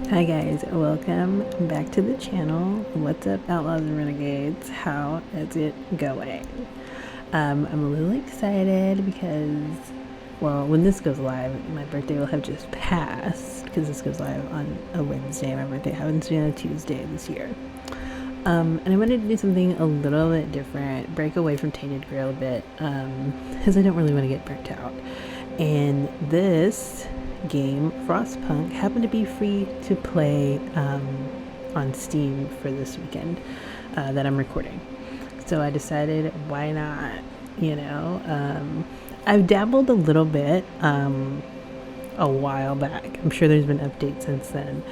Hi guys, welcome back to the channel. What's up, Outlaws and Renegades? How is it going? I'm a little excited because, well, when this goes live, my birthday will have just passed because this goes live on a Wednesday. My birthday happens to be on a Tuesday this year. And I wanted to do something a little bit different, break away from Tainted Grail a bit, because I don't really want to get burnt out. And this game, Frostpunk, happened to be free to play on Steam for this weekend that I'm recording. So I decided, why not? I've dabbled a little bit a while back. I'm sure there's been updates since then.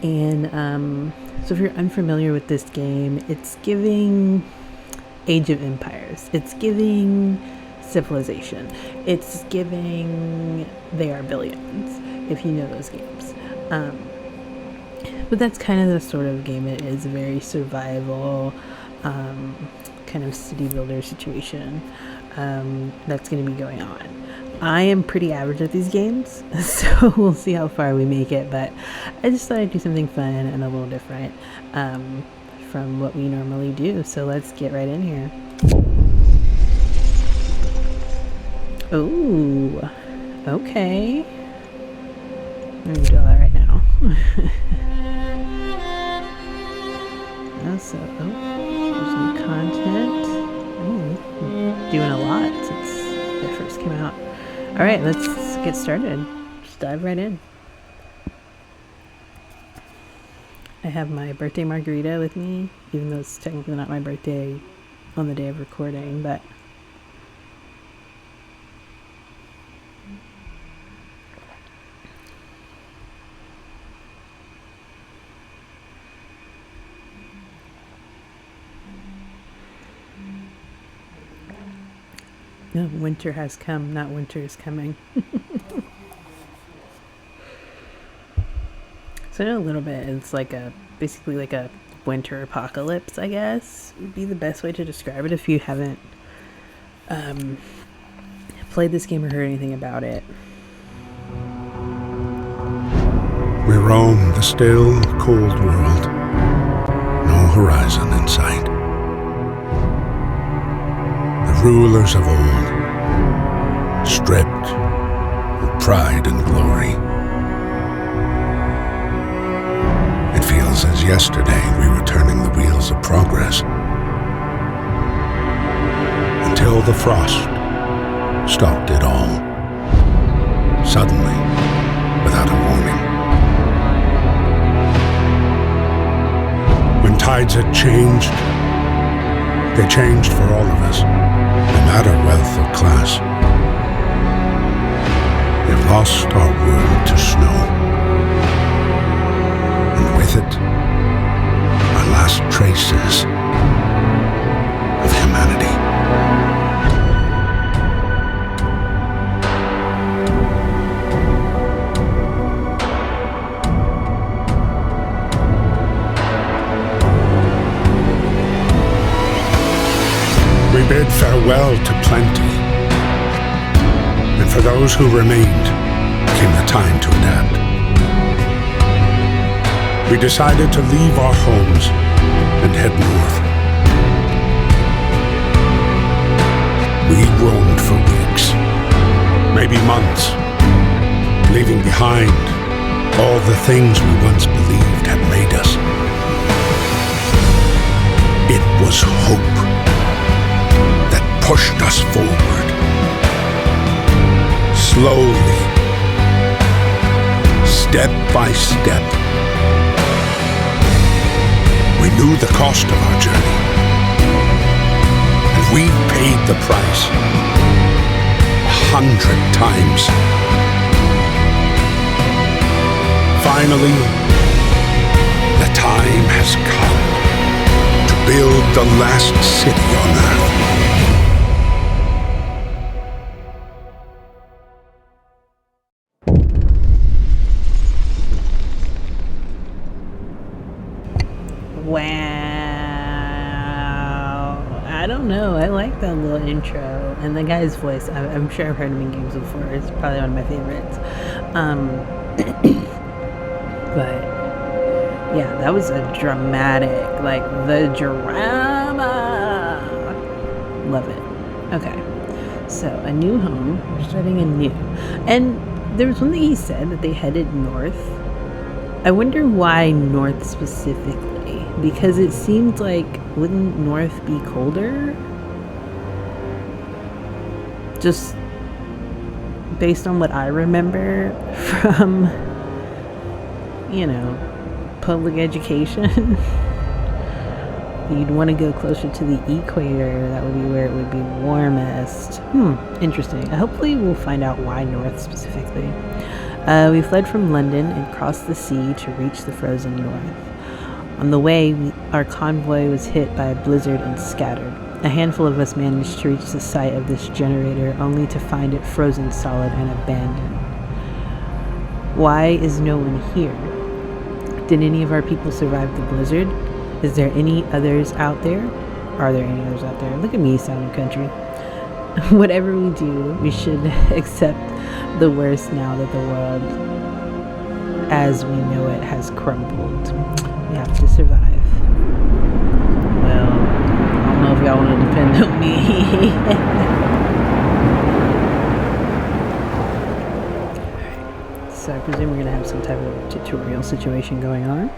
And so if you're unfamiliar with this game, it's giving Age of Empires. It's giving Civilization. It's giving They Are Billions, if you know those games. But that's kind of the sort of game it is, a very survival kind of city builder situation that's going to be going on. I am pretty average at these games, so we'll see how far we make it, but I just thought I'd do something fun and a little different from what we normally do. So let's get right in here. Oh, okay. I'm going to do all that right now. There's some content. Doing a lot since it first came out. All right, let's get started. Just dive right in. I have my birthday margarita with me, even though it's technically not my birthday on the day of recording, but no, winter has come, not winter is coming. So I know a little bit, it's like basically like a winter apocalypse, I guess, would be the best way to describe it if you haven't played this game or heard anything about it. We roam the still, cold world, no horizon in sight. The rulers of old, stripped of pride and glory. It feels as yesterday we were turning the wheels of progress, until the frost stopped it all, suddenly, without a warning. When tides had changed, they changed for all of us, no matter wealth or class. We've lost our world to snow, and with it, our last traces of humanity. We bid farewell to plenty, and for those who remained came the time to adapt. We decided to leave our homes and head north. We roamed for weeks, maybe months, leaving behind all the things we once believed had made us. It was hope pushed us forward, slowly, step by step. We knew the cost of our journey, and we paid the price 100 times. Finally, the time has come to build the last city on Earth. Wow. I don't know. I like that little intro. And the guy's voice, I'm sure I've heard him in games before. It's probably one of my favorites. But Yeah, that was a dramatic, like the drama. Love it. Okay, so a new home. We're starting anew. And there was one thing he said that they headed north. I wonder why north specifically, because it seemed like, wouldn't north be colder? Just based on what I remember from, you know, public education. You'd want to go closer to the equator. That would be where it would be warmest. Interesting. Hopefully we'll find out why north specifically. We fled from London and crossed the sea to reach the frozen north. On the way, our convoy was hit by a blizzard and scattered. A handful of us managed to reach the site of this generator, only to find it frozen solid and abandoned. Why is no one here? Did any of our people survive the blizzard? Is there any others out there? Are there any others out there? Look at me sounding country. Whatever we do, we should accept the worst now that the world as we know it has crumbled. We have to survive. Well, I don't know if y'all want to depend on me. So I presume we're going to have some type of tutorial situation going on.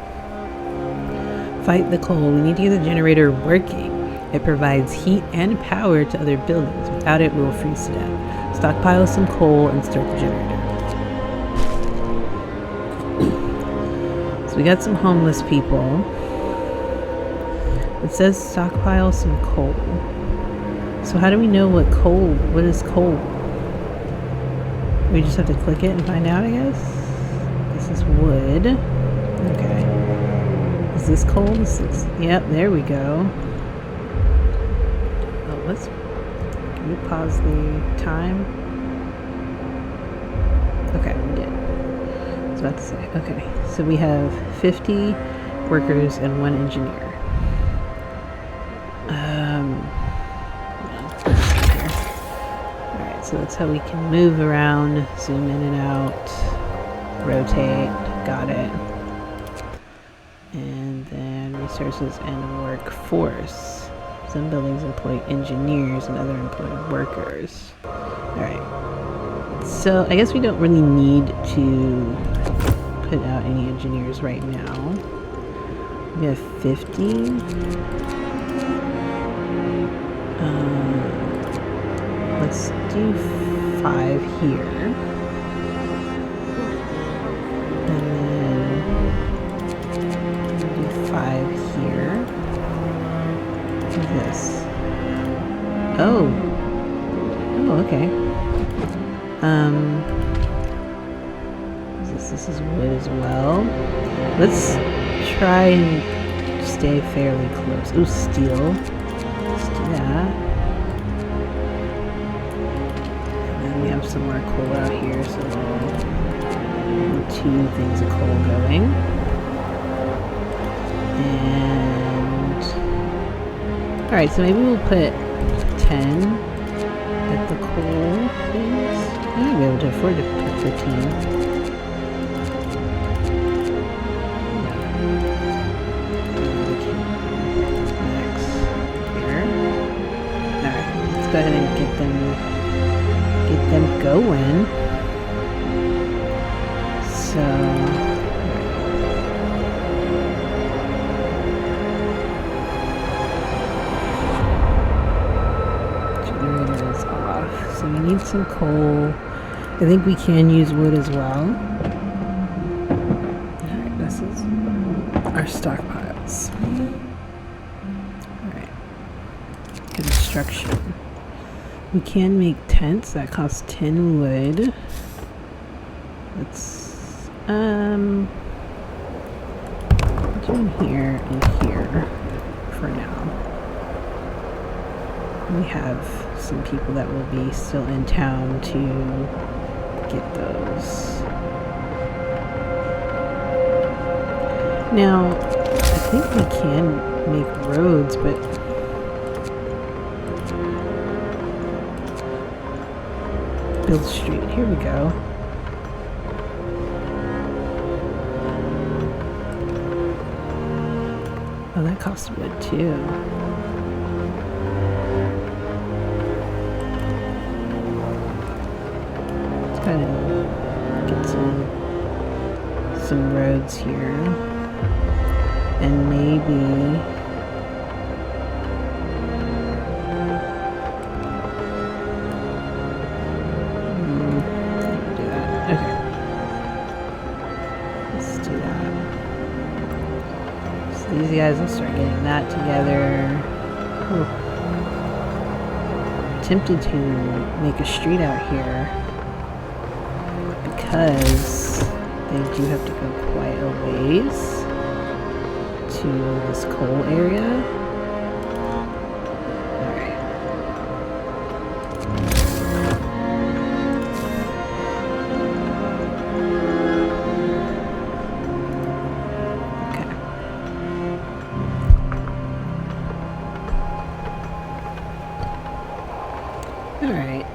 Fight the cold. We need to get the generator working. It provides heat and power to other buildings. Without it, we will freeze to death. Stockpile some coal and start the generator. So we got some homeless people. It says stockpile some coal. So how do we know what is coal? We just have to click it and find out, I guess. This is wood. Okay. Is this coal? Yep, there we go. Oh, can we pause the time? Okay, we did. I was about to say. Okay, so we have 50 workers and 1 engineer. Alright, so that's how we can move around, zoom in and out, rotate, got it. And then resources and workforce. Some buildings employ engineers and other employ workers. Alright. So I guess we don't really need to put out any engineers right now. We have 50. Let's do 5 here. And then do 5 here. What's this? Oh, okay. This is wood as well. Let's try and stay fairly close. Ooh, steel. Let's do that. And then we have some more coal out here, so 2 things of coal going. And alright, so maybe we'll put 10 at the coal things. I might be able to afford to put 15. Go ahead and get them going. So generator is off. So we need some coal. I think we can use wood as well. Alright, this is our stockpiles. Alright. Construction. We can make tents that cost 10 wood. Let's do in here and here for now. We have some people that will be still in town to get those. Now, I think we can make roads, but Build street. Here we go. Oh, that costs wood too. Let's go ahead and get some roads here. And maybe do that. Okay. Let's do that. So these guys will start getting that together. Ooh. I'm tempted to make a street out here because they do have to go quite a ways to this coal area. Alright. Okay. Alright,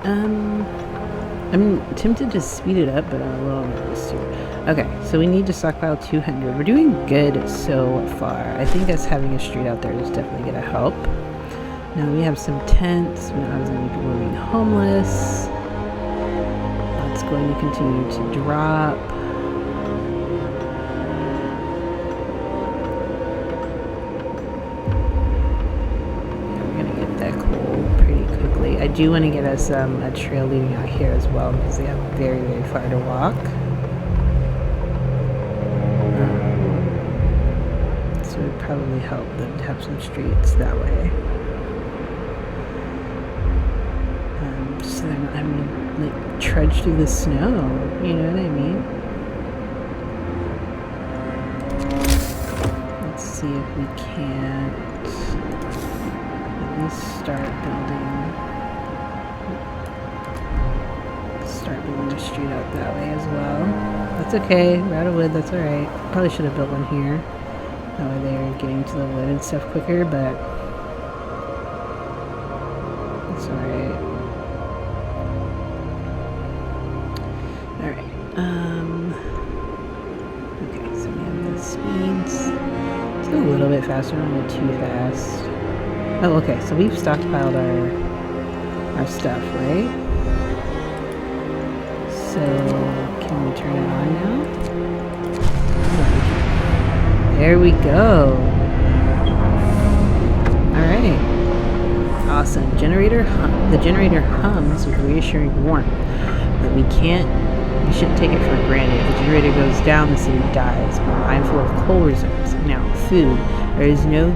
I'm tempted to speed it up, but I'm a little nervous too. Okay, so we need to stockpile 200. We're doing good so far. I think us having a street out there is definitely going to help. Now we have some tents. We don't have as many people being homeless. That's going to continue to drop. I do want to get us a trail leading out here as well because they have very, very far to walk. So it would probably help them to have some streets that way. So they're not having to like trudge through the snow, you know what I mean? Let's see if we can't at least start building a street out that way as well. That's okay, we're out of wood, that's alright. Probably should have built one here. That way they're getting to the wood and stuff quicker, but that's alright. Alright, okay, so we have the speeds. Let's go a little bit faster, don't go too fast. Oh, okay, so we've stockpiled our stuff, right? So, can we turn it on now? There we go. Alright. Awesome. The generator hums with reassuring warmth. But we shouldn't take it for granted. If the generator goes down, the city dies. We're mindful of coal reserves. Now, food. There is no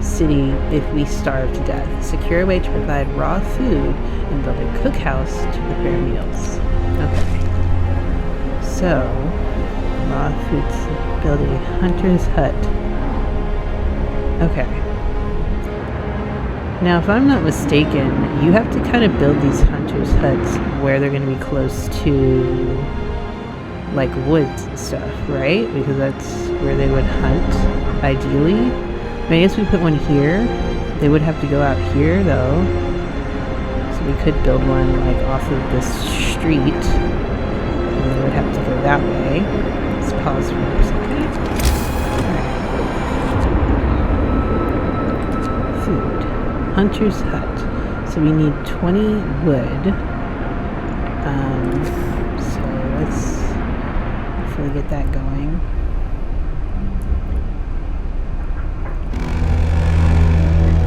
city if we starve to death. Secure a way to provide raw food and build a cookhouse to prepare meals. Okay. So, raw foods, build a hunter's hut. Okay. Now, if I'm not mistaken, you have to kind of build these hunter's huts where they're going to be close to, like, woods and stuff, right? Because that's where they would hunt, ideally. I mean, I guess we put one here. They would have to go out here, though. So we could build one, like, off of this street. And they would have to go that way. Let's pause for a second. Alright. Food. Hunter's hut. So we need 20 wood. So let's hopefully get that going.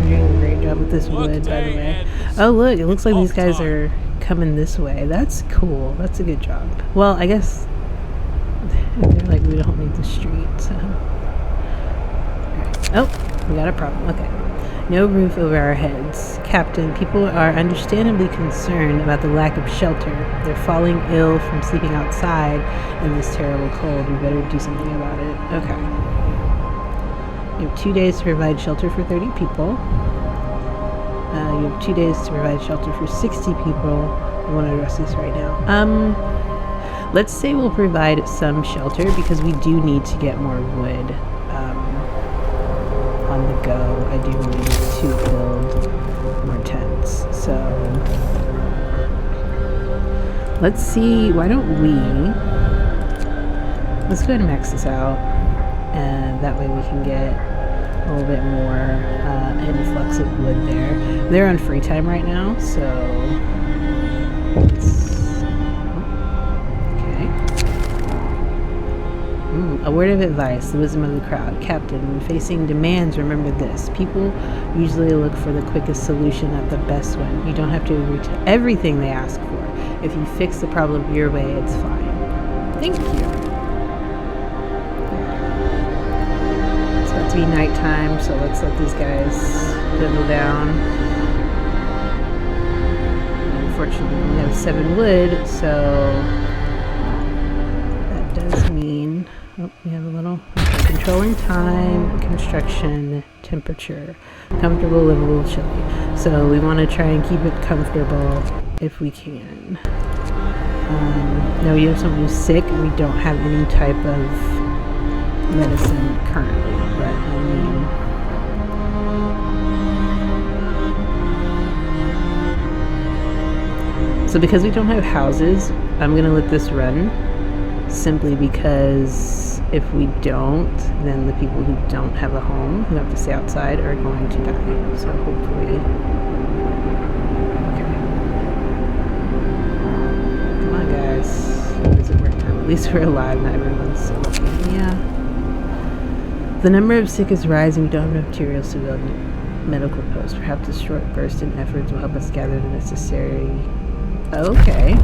You're doing a great job with this wood, by the way. Oh, look, it looks like these guys are coming this way. That's cool. That's a good job. Well, I guess they're like, we don't need the street, so. Right. Oh, we got a problem. Okay. No roof over our heads. Captain, people are understandably concerned about the lack of shelter. They're falling ill from sleeping outside in this terrible cold. We better do something about it. Okay. You have 2 days to provide shelter for 30 people. You have 2 days to provide shelter for 60 people. I want to address this right now. Let's say we'll provide some shelter because we do need to get more wood on the go. I do need to build more tents. So let's see. Why don't let's go ahead and max this out, and that way we can get a little bit more influx of wood there. They're on free time right now, so okay. A word of advice, the wisdom of the crowd. Captain, when facing demands, remember this. People usually look for the quickest solution, not the best one. You don't have to agree to everything they ask for. If you fix the problem your way, it's fine. Thank you. It's about to be nighttime, so let's let these guys dwindle down. Unfortunately, we only have 7 wood, so that does mean we have a little controlling time, construction, temperature, comfortable, livable, chilly. So we want to try and keep it comfortable if we can. Now we have someone who's sick and we don't have any type of medicine currently, but I mean, so because we don't have houses, I'm gonna let this run simply because if we don't, then the people who don't have a home, who have to stay outside, are going to die. So hopefully, okay. Come on, guys. When does it work time? At least we're alive. Not everyone's so lucky. Yeah. The number of sick is rising. We don't have enough materials to build medical posts. Perhaps a short burst in efforts will help us gather the necessary. Okay.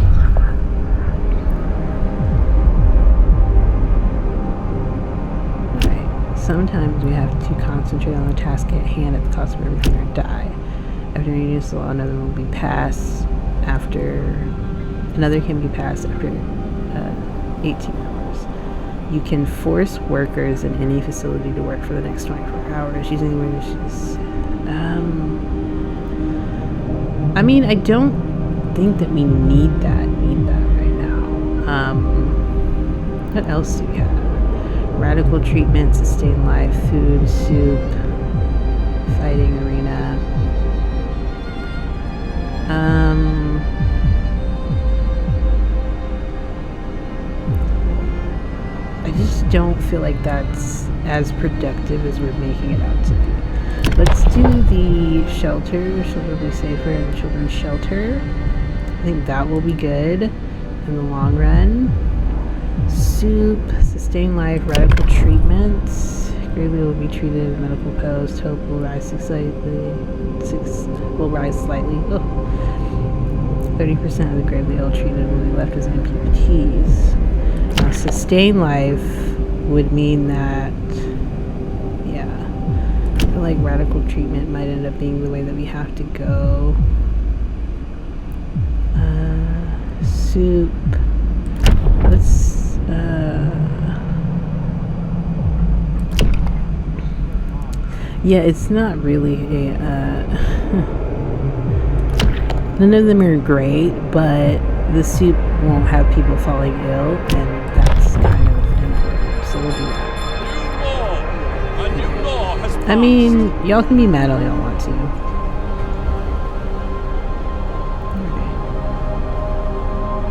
Sometimes we have to concentrate on the task at hand at the cost of everything or die. After any use law, another will be passed after. Another can be passed after 18 hours. You can force workers in any facility to work for the next 24 hours using emergencies. I mean, I don't think that we need that right now. What else do we have? Radical treatment, sustain life, food, soup, fighting arena. I just don't feel like that's as productive as we're making it out to be. Let's do the shelter. Children will be safer in the children's shelter. I think that will be good in the long run. Soup, sustain life, radical treatments. Gravely will be treated in medical post. Hope will rise slightly. 30% of the gravely ill treated will be left as amputees. Now, sustain life would mean that, yeah, I feel like radical treatment might end up being the way that we have to go. Soup. Let's. Yeah, it's not really a. None of them are great, but the soup won't have people falling ill, and that's kind of important. So we'll do that. A new law has passed. I mean, y'all can be mad all y'all want to. Alright.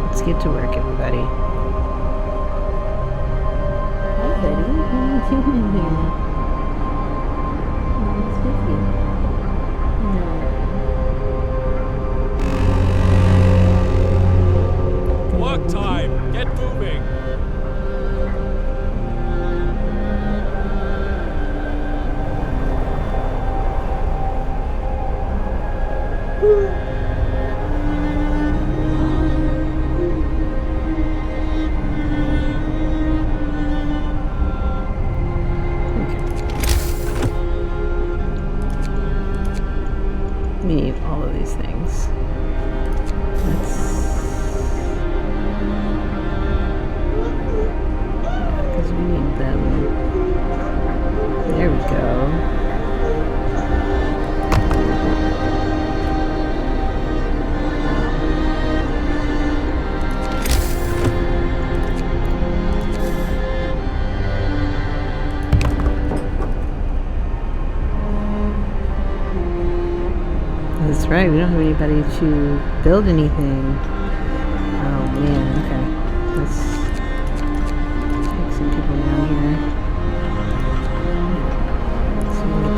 Let's get to work, everybody. Hi, buddy. What are you doing in here? What's with you? Work time. Get moving. We need all of these things. Because we need them. There we go. That's right, we don't have anybody to build anything. Oh man, okay. Let's take some people down here. So we get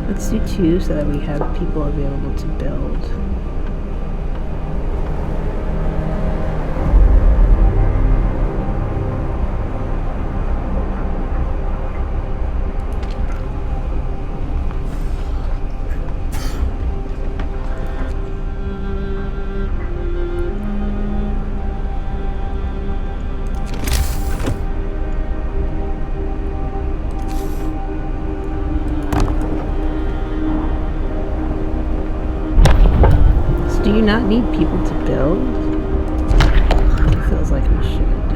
Let's do 2 so that we have people available to build. Do you not need people to build? It feels like we should.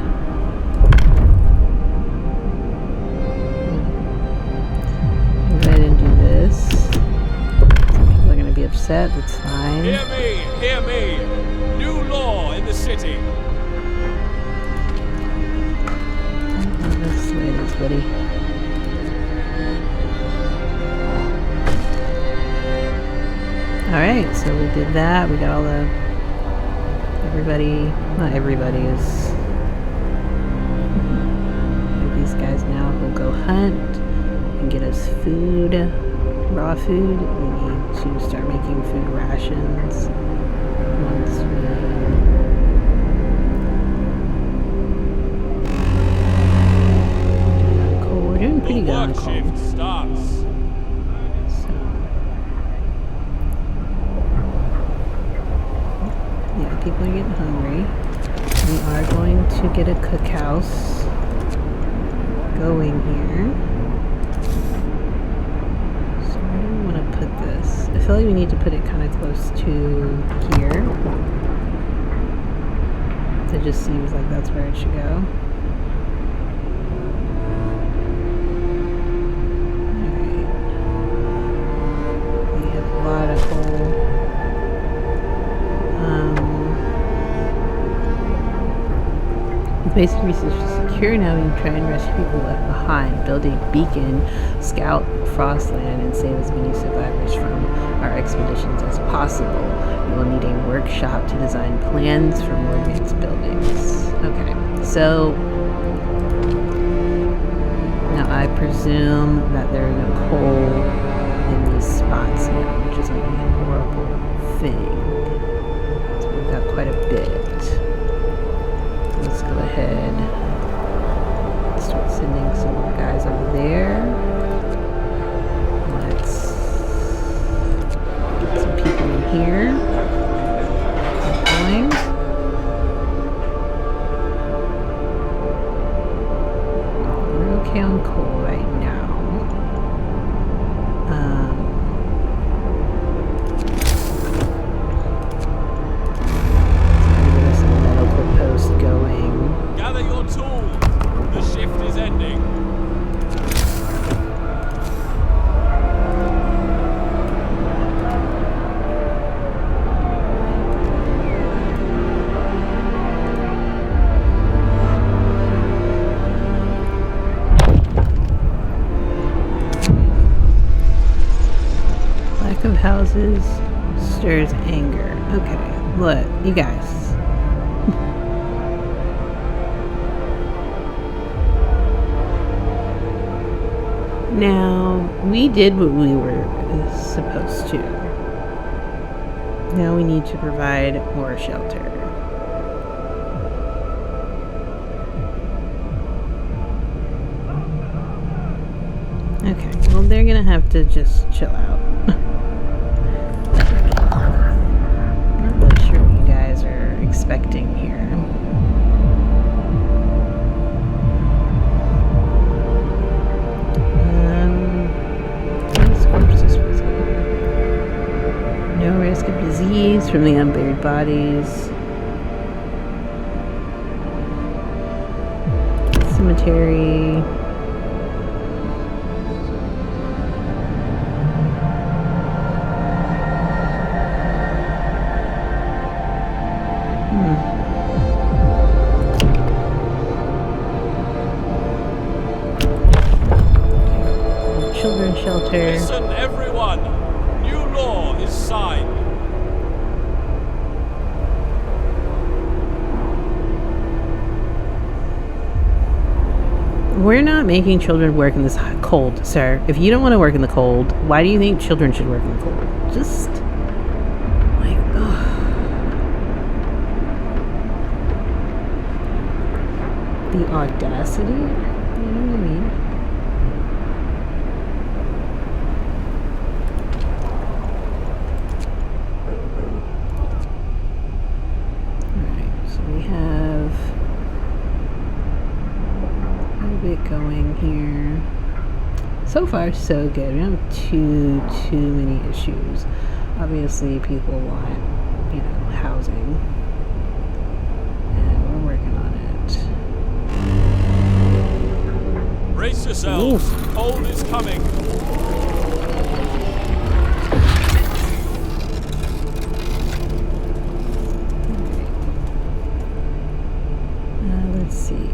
Go ahead and do this. Some people are going to be upset, that's fine. Hear me, hear me. New law in the city. That's the way it is, buddy. Alright, so we did that. We got all the... Not everybody is... These guys now will go hunt and get us food, raw food. We need to start making food rations once we're doing pretty good on Work coal. shift starts. Yeah, people are getting hungry. We are going to get a cookhouse going here. So where do we want to put this? I feel like we need to put it kind of close to here. It just seems like that's where it should go. Alright. We have a lot of coal. Basic research is secure. Now we can try and rescue people left behind, build a beacon, scout Frostland, and save as many survivors from our expeditions as possible. We will need a workshop to design plans for more advanced buildings. Okay, so now I presume that there is no coal in these spots now, which is going to be a horrible thing. So we've got quite a bit. Let's go ahead and start sending some more guys over there. Let's get some people in here. Keep going. We're okay on coal right now. Going. Gather your tools. The shift is ending. Lack of houses stirs anger. Okay, look, you guys. Now, we did what we were supposed to. Now we need to provide more shelter. Okay, well they're gonna have to just chill out. I'm not really sure what you guys are expecting here. No risk of disease from the unburied bodies. Cemetery. Children's shelter. Listen, everyone. New law is signed. We're not making children work in this cold, sir. If you don't want to work in the cold, why do you think children should work in the cold? Just like, ugh. The audacity? You know what I mean? Alright, so we have quite a bit going here. So far, so good. We don't have too many issues. Obviously, people want, you know, housing. And we're working on it. Brace yourselves. Cold is coming. Let's see.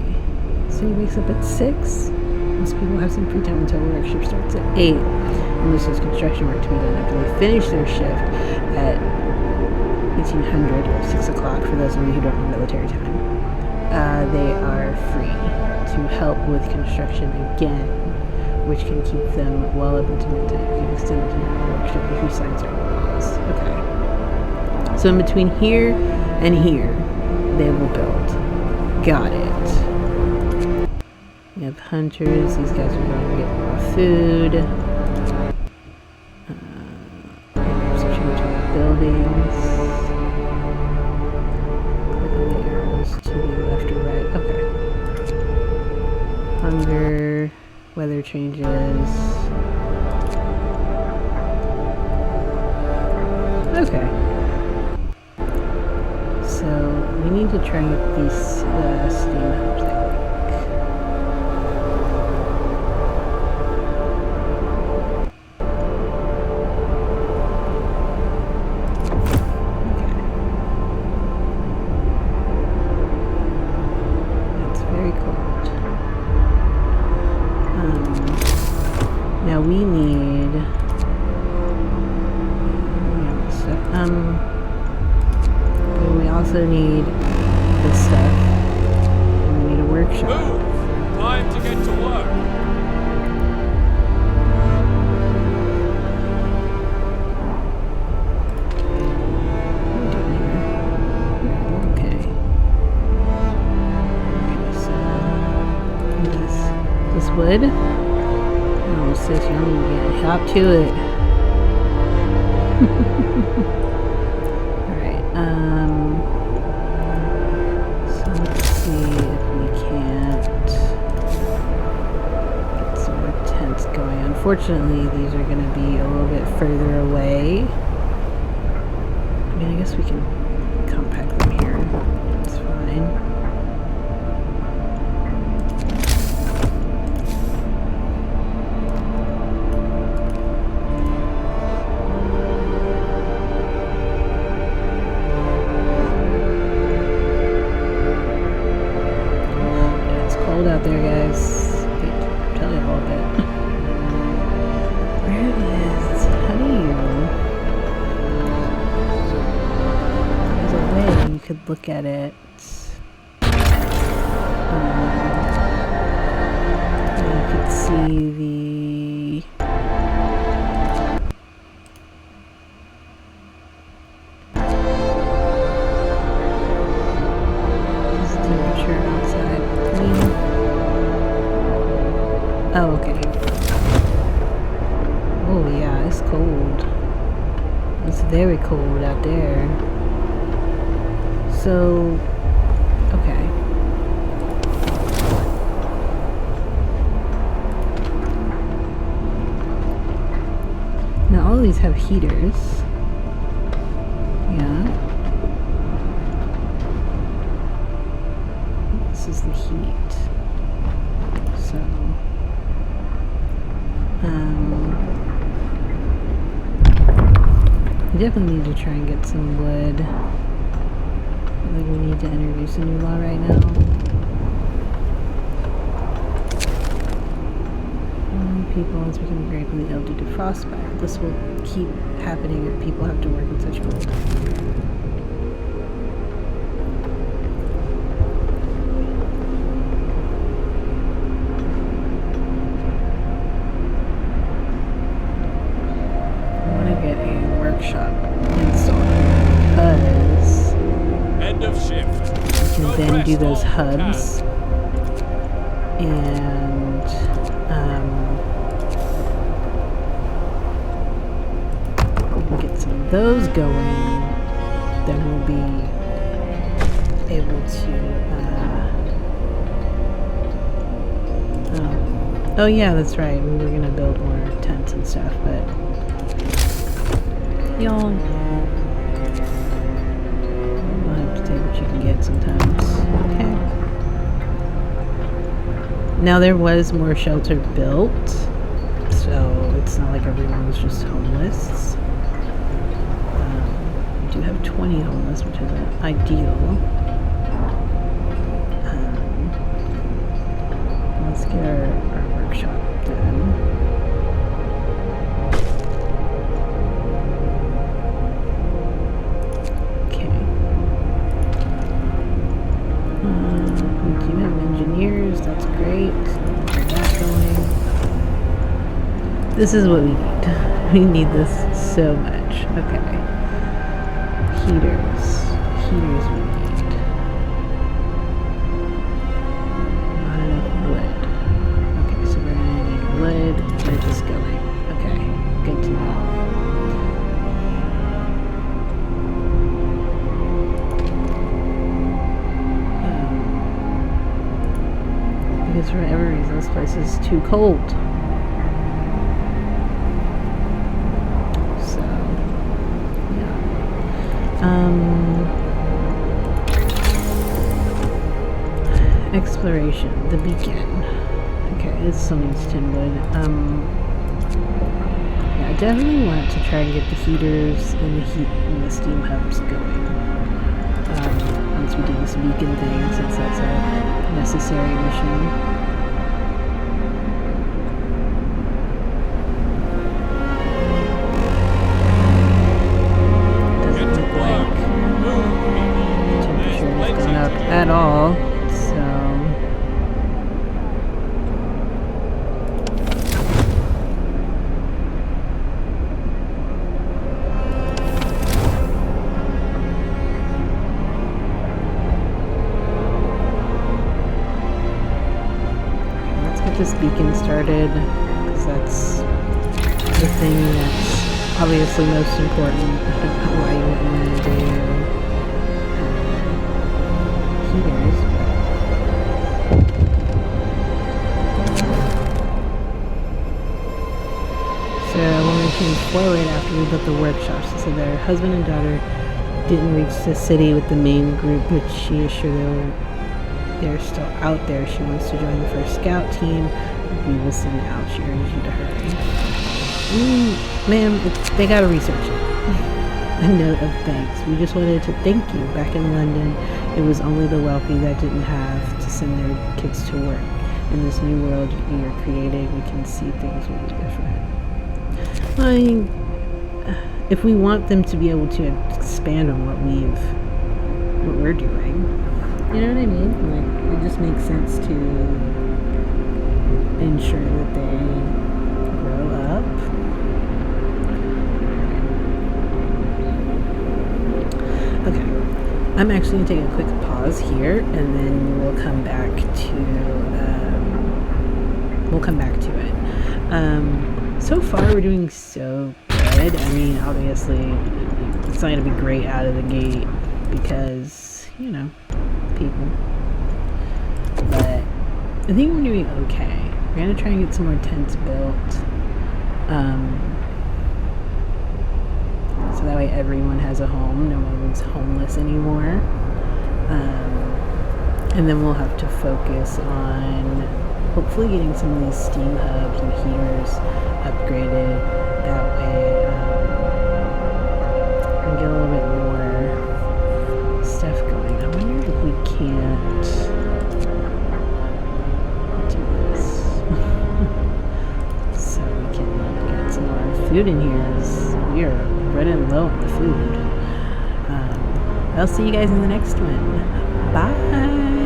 So he wakes up at 6. Most people have some free time until work shift starts at 8. And this is construction work to be done after they finish their shift at 1800 or 6 o'clock for those of you who don't have military time. They are free to help with construction again, which can keep them well up into midnight. You can extend it to work shift if you sign certain laws. Okay. So in between here and here, they will build. Got it. We have hunters. These guys are going to get more food. Switching between buildings. Click on the arrows to the left or right. Okay. Hunger. Weather changes. Okay. So we need to try and get these steam hubs, I think. Now we need stuff. But we also need this stuff. And we need a workshop. Move! Time to get to work. What are we doing here? Okay. So this wood. Oh, sis, you don't even get hop to it. Alright, so let's see if we can't get some more tents going. Unfortunately, these are going to be a little bit further away. I mean, I guess we can compact them here. It's fine. Out there, guys. I'll tell you all of it. Where is? How do you? There's a way you could look at it. You could see the. Temperature outside. Oh, okay. Oh, yeah, it's cold. It's very cold out there. So, okay. Now, all of these have heaters. Yeah. This is the heat. So. We definitely need to try and get some wood. I think we need to introduce a new law right now. People is becoming gravely ill due to frostbite. This will keep happening if people have to work in such cold. hubs, and we'll get some of those going. Then we'll be able to. Oh yeah, that's right. We were gonna build more tents and stuff, but y'all. You'll have to take what you can get sometimes. Okay. Now there was more shelter built, so it's not like everyone was just homeless. We do have 20 homeless, which isn't ideal. Let's get our workshop done. We do have engineers, that's great. Get that going. This is what we need. We need this so much. Okay. Heaters we need. Not enough wood. Okay, so we're gonna need wood. We're just going. Okay, good to know. Because for whatever reason this place is too cold. So yeah. Exploration, the beacon. Okay, it still needs tin wood. Yeah, I definitely want to try and get the heaters and the heat and the steam hubs going. Once we do this beacon thing, since that's a necessary mission. Doesn't look like temperature has gone up at all, so this beacon started, because that's the thing that's obviously most important. Why you would want to do heaters. So when we came forward after we built the workshops, so their husband and daughter didn't reach the city with the main group, which she assured they're still out there. She wants to join the first scout team. We will send out. She urges you to hurry. Ma'am, they gotta research it. A note of thanks. We just wanted to thank you. Back in London, it was only the wealthy that didn't have to send their kids to work. In this new world you're creating, we can see things will be different. I mean, if we want them to be able to expand on what we're doing, you know what I mean? Like, it just makes sense to ensure that they grow up. Okay, I'm actually going to take a quick pause here, and then we'll come back to it. So far, we're doing so good. I mean, obviously, it's not going to be great out of the gate because, you know, people, but I think we're doing okay. We're gonna try and get some more tents built, so that way everyone has a home, no one's homeless anymore, and then we'll have to focus on hopefully getting some of these steam hubs and heaters upgraded. That way and get a little bit more stuff going. I wonder if we can't do this. So we can get some more food in here, as we are running low on the food. I'll see you guys in the next one. Bye!